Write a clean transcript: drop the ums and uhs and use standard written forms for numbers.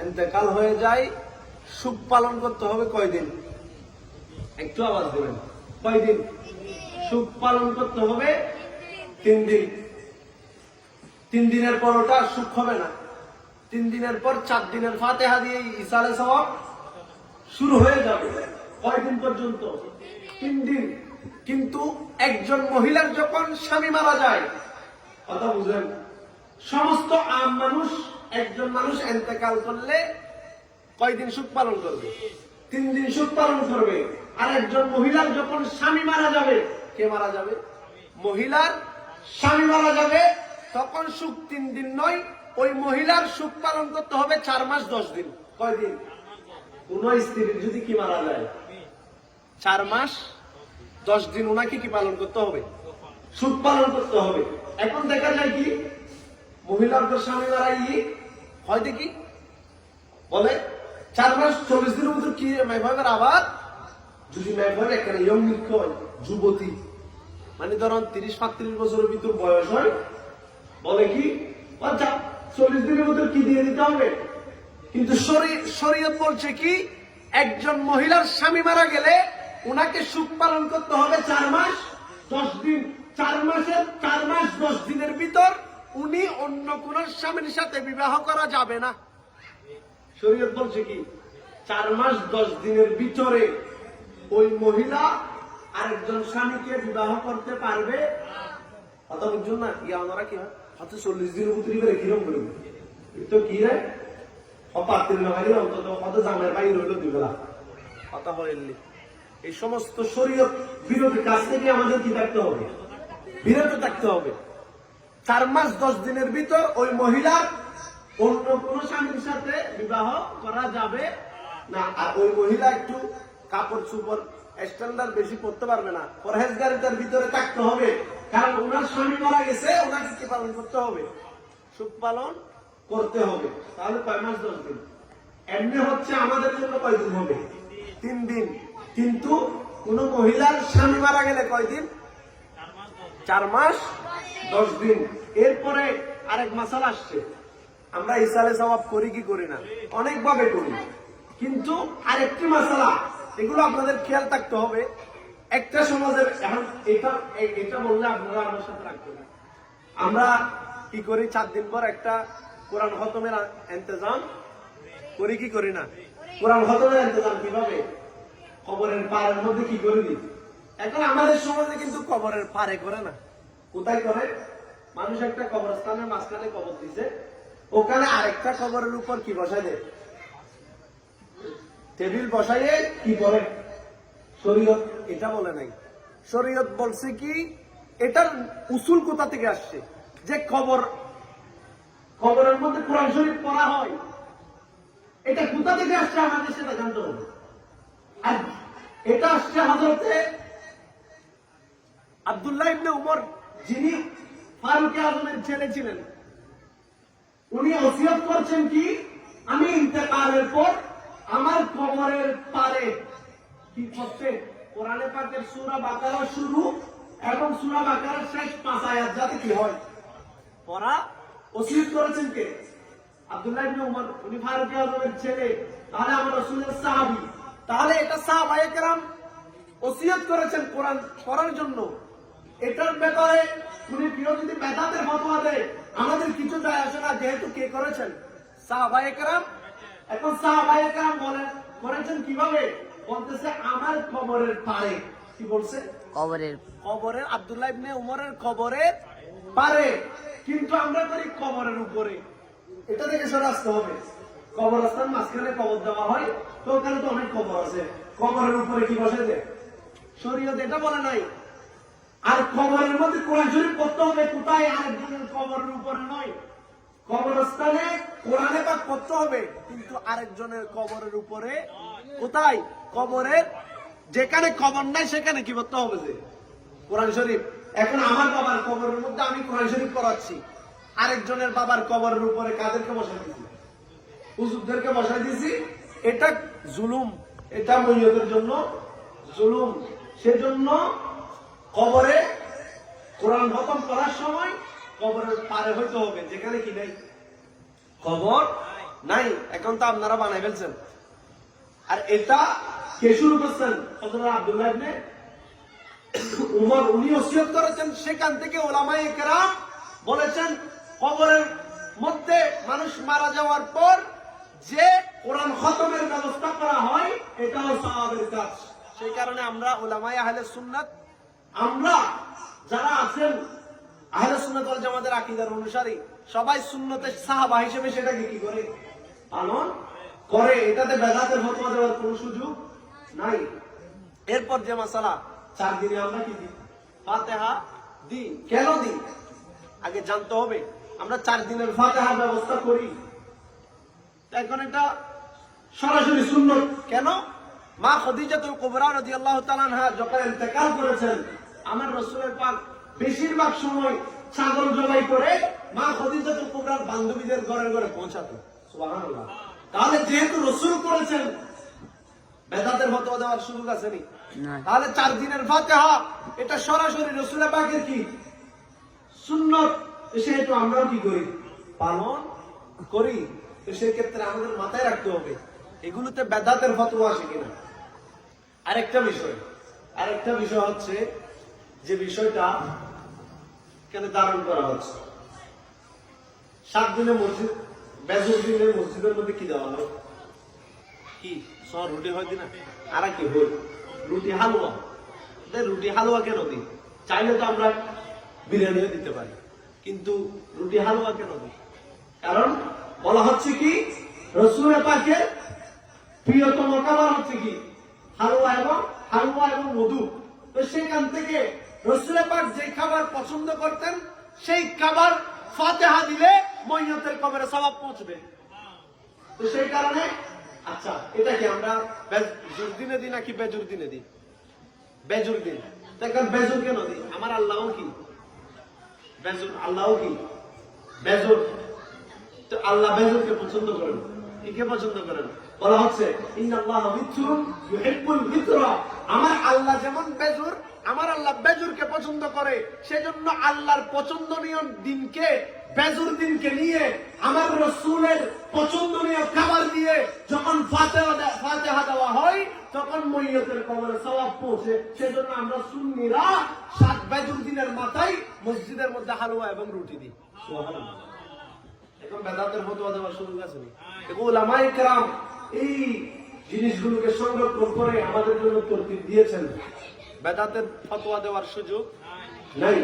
ইন্তেকাল হয়ে যায়, সুখ পালন করতে হবে কয়দিন? একটু আওয়াজ দেবেন। কয়দিন? সুখ পালন করতে হবে 3 দিন। 3 দিনের পর ওটা সুখ হবে না। 3 দিনের পর 4 দিনের ফাতিহা দিয়ে ইসালে সওয়াব শুরু হয়ে যাবে। কয়দিন পর্যন্ত? 3 দিন। কিন্তু একজন মহিলার যখন স্বামী মারা যায়, কথা বুঝলেন, সমস্ত আম মানুষ, একজন মানুষ ইন্তেকাল করলে কয়দিন সুখ পালন করবে? 3 দিন সুখ পালন করবে। আর একজন মহিলার যখন স্বামী মারা যাবে, কে মারা যাবে? মহিলার স্বামী মারা যাবে, তখন সুখ 3 দিন নয়, ওই মহিলার সুখ পালন করতে হবে 4 মাস 10 দিন। কয়দিন? কোন স্ত্রীর যদি কি মারা যায়, 4 মাস 10 দিন ওনাকে কি পালন করতে হবে? সুখ পালন করতে হবে। এখন দেখা যায় কি, মহিলার তো স্বামী মারা হয় দেখি বলে 4 মাস 40 দিনের মতো কি মেঘের আবার যদি মেঘের এখানে ইয়ং মিল্ক হয়, যুবতী মানে ধরুন 30-35 বছরের ভিতর বয়স হয়, বলে কি আচ্ছা 40 দিনের মতো কি দিয়ে দিতে হবে। কিন্তু শরীয়ত বলছে কি, একজন মহিলার স্বামী মারা গেলে উনাকে সুখ পালন করতে হবে 4 মাস 10 দিন। 4 মাস 10 দিনের ভিতর উনি অন্য কোন স্বামীর সাথে বিবাহ করা যাবে না। শরীয়ত বলছে কি, 4 মাস 10 দিনের ভিতরে ওই মহিলা আরেকজন স্বামীকে বিবাহ করতে পারবে। কথা বুঝুন না? ওনারা কি হয়, হয়তো 40 দিনের ভিতরে কিরম করবে তো কি রে অপাত্রের নয়, অন্তত কত জামের বাইর হইল 2 বেলা। কথা হয়নি। এই সমস্ত শরীয়ত বিরোধী কাজ থেকে আমাদের কি থাকতে হবে? বিরত থাকতে হবে। 4 মাস 10 দিনের ভিতর ওই মহিলার অন্য কোন স্বামীর সাথে বিবাহ করা যাবে না। আর ওই মহিলা একটু কাপড় চোপড় স্ট্যান্ডার্ড বেশি পড়তে পারবে না, পরহেজগারিতার ভিতরে থাকতে হবে। কারণ ওনার স্বামী মারা গেছে, ওনাকে কি পালন করতে হবে? সুখ পালন করতে হবে। তাহলে 5 মাস 10 দিন। এমনি হচ্ছে আমাদের জন্য কয়দিন হবে? 3 দিন। কিন্তু কোন মহিলার স্বামী মারা গেলে কয়দিন? 4 মাস 10 দিন। এরপরে আরেক মাসালা আসছে, আমরা ইসালে সওয়াব করি কি করি না? অনেকভাবে করি, কিন্তু আরেকটি মাসালা, এগুলো আপনাদের খেয়াল থাকতে হবে। একটা সমাজের এখন এটা বললে আপনারা আমার সাথে রাখবেন। আমরা কি করি, 4 দিন পর একটা কোরআন খতমের ইন্তজাম করি কি করি না? কোরআন খতমের ইন্তজাম কিভাবে? কবরের পাড়ের মধ্যে কি করে দিই। এখন আমাদের সমাজে কিন্তু কবরের পাড়ে করে না। কোথায় করে? মানুষ একটা কবরস্থানের মাঝখানে কবর দিছে, ওখানে আরেকটা কবরের উপর কি বসাই দেয়? টেবিল বসাইয়ে কি করে? শরীয়ত এটা বলে নাই। শরীয়ত বলছে কি, এটার উসুল কোথা থেকে আসছে, যে কবরের মধ্যে কোরআন শরীফ পড়া হয়, এটা কোথা থেকে আসছে আমাদের সেটা জানতে হবে। আর এটা আসছে হযরতে আব্দুল্লাহ ইবনে উমর, যিনি ফারুক আজমের ছেলে ছিলেন। উনি ওসিয়ত করছেন কি, আমি ইন্তেকালের পর আমার কবরের পারে কি করতে, কোরআনে পাকের সূরা বাকারা শুরু এবং সূরা বাকারার শেষ 5 আয়াত যাতে কি হয় পড়া ওসিয়ত করেছেন কে? আব্দুল্লাহ ইবনে উমর। উনি ফারুক আজমের ছেলে, তাহলে আমার রাসূলের সাহাবী। তাহলে এটা সাহাবায়ে কেরাম ওসিয়ত করেছেন কোরআন পড়ার জন্য। এটার ব্যাপারে উনি কেউ যদি বেদাতের ফতোয়া দেয়, আমাদের কিছু যায় আসে না, যেহেতু কে করেছেন? সাহাবায়ে কেরাম। এখন সাহাবায়ে কেরাম করেছেন কিভাবে? বলতেছে আমার কবরের পারে। কি বলছে? কবরের আব্দুল্লাহ ইবনে উমরের কবরের পারে। কিন্তু আমরা করি কবরের উপরে। এটা থেকে সরে আসতে হবে। কবরস্থান মাঝখানে কবর দেওয়া হয়, তো ওখানে তো অনেক কবর আছে, কবরের উপরে কি বসে দেয়? শরীয়ত এটা বলে নাই। আর কবরের মধ্যে কোরআন শরীফ পড়তে হবে কোথায়? আরেকজনের কবরের উপরে নয়। কবরস্থানে কোরআনে পাক পড়তে হবে, কিন্তু আরেকজনের কবরের উপরে। কোথায়? কবরের যেখানে কবর নাই সেখানে কি পড়তে হবে? যে কোরআন শরীফ। এখন আমার বাবার কবরের মধ্যে আমি কোরআন শরীফ পড়াচ্ছি, আরেকজনের বাবার কবরের উপরে কাদেরকে বসাই দিয়েছি? হুজুরদেরকে বসাই দিয়েছি। এটা জুলুম, এটা মইয়তের জন্য জুলুম। সেজন্য কবরে কোরআন খতম করার সময় কবরের পারে হইতে হবে, যেখানে কি নাই কবর নাই, এখন তো আপনারা বানাই ফেলছেন। আর এটা কে শুরু করছেন? হযরত আব্দুল্লাহ ইবনে উমর, উনি ওসিয়ত করেছেন। সেখান থেকে উলামায়ে কেরাম বলেছেন কবরের মধ্যে মানুষ মারা যাওয়ার পর যে কোরআন খতমের ব্যবস্থা করা হয় এটাও সওয়াবের কাজ। সেই কারণে আমরা উলামায়ে আহলে সুন্নাত, আমরা যারা আছেন আহলে সুন্নাত ওয়াল জামাতের আকীদার অনুসারী, সবাই সুন্নতের সাহাবা হিসেবে সেটাকে কি করে পালন করে। এটাতে বেদাতের ফতোয়া দেওয়ার কোনো সুযোগ নাই। এরপর যে মাসালা, 4 দিনে আমরা কি দিই? ফাতিহা দিই। কেন দিই আগে জানতে হবে। আমরা 4 দিনের ফাতিহার ব্যবস্থা করি, এখন এটা সরাসরি সুন্নত। কেন? মা খাদিজাতুল কুবরা রাদিয়াল্লাহু তাআলা আনহা যখন ইন্তেকাল করেছেন, আমার রাসূলের পাক বেশিরভাগ সময় ছাগল জবাই করে মা খাদিজাতুল কুবরার বান্ধবীদের ঘরে ঘরে পৌঁছাতো। সুবহানাল্লাহ। তাহলে যেহেতু রাসূল করেছেন, বেদাতের ফতোয়া দেওয়ার সুযোগ আছে নি? তাহলে 4 দিনের ফাতিহা এটা সরাসরি রাসূলের পাকের কি সুন্নত, সেহেতু আমরাও কি করি? পালন করি। তো সেই ক্ষেত্রে আমাদের মাথায় রাখতে হবে এগুলোতে বেদাতের ফতোয়া আসে কিনা। আরেকটা বিষয় হচ্ছে যে বিষয়টা এখানে ধারণ করা হচ্ছে, 7 দিনে মসজিদ, বেজর দিনে মসজিদের মধ্যে কি দেওয়া হলো? কি সর রুটি হয় দিনা? আর কি হই? রুটি হালুয়া। রুটি হালুয়া কেন দিই? চাইলে তো আমরা বিরিয়ানিও দিতে পারি, কিন্তু রুটি হালুয়া কেন দিই? কারণ বলা হচ্ছে কি রাসূলের পাকের প্রিয়তম খাবার হচ্ছে কি হালুয়া এবং মধু। তো সেখান থেকে রাসূলের পাক যে খাবার পছন্দ করতেন সেই খাবার ফাতিহা দিলে ময়্যতের কবরে সওয়াব পৌঁছবে। তো সেই কারণে আচ্ছা, এটা কি আমরা বেজুর দিনে দিই নাকি বেজুর দিনে দিই? বেজুর দিন। দেখেন বেজুর কেন দিই? আমার আল্লাহও কি বেজুর, আল্লাহও কি বেজুর। তো আল্লাহ বেজুরকে পছন্দ করেন। কে পছন্দ করেন? বলা হচ্ছে ইন্নাল্লাহা বিতরুন ইউহিব্বুল বিতরা। আমার আল্লাহ যেমন বেজুর, আমার আল্লাহ বেজুরকে পছন্দ করে। সেজন্য আল্লাহর পছন্দনীয় দিনকে, বেজুর দিনকে নিয়ে আমার রাসূলের পছন্দনীয় খাবার দিয়ে যখন ফাতিহা দেওয়া হয় তখন ময়্যতের কবরে সওয়াব পৌঁছে। সেজন্য আমরা সুন্নিরা 7 বেজুর দিনের মাথায় মসজিদের মধ্যে হালুয়া এবং রুটি দিই। সুবহানাল্লাহ। এখন বেদাতের ফতোয়া দেওয়ার সুযোগ আছে না? উলামায়ে কেরাম এই জিনিসগুলোকে সংরক্ষণ করে আমাদের জন্য তরতিব দিয়েছেন, বেদাতের ফতোয়া দেওয়ার সুযোগ নাই।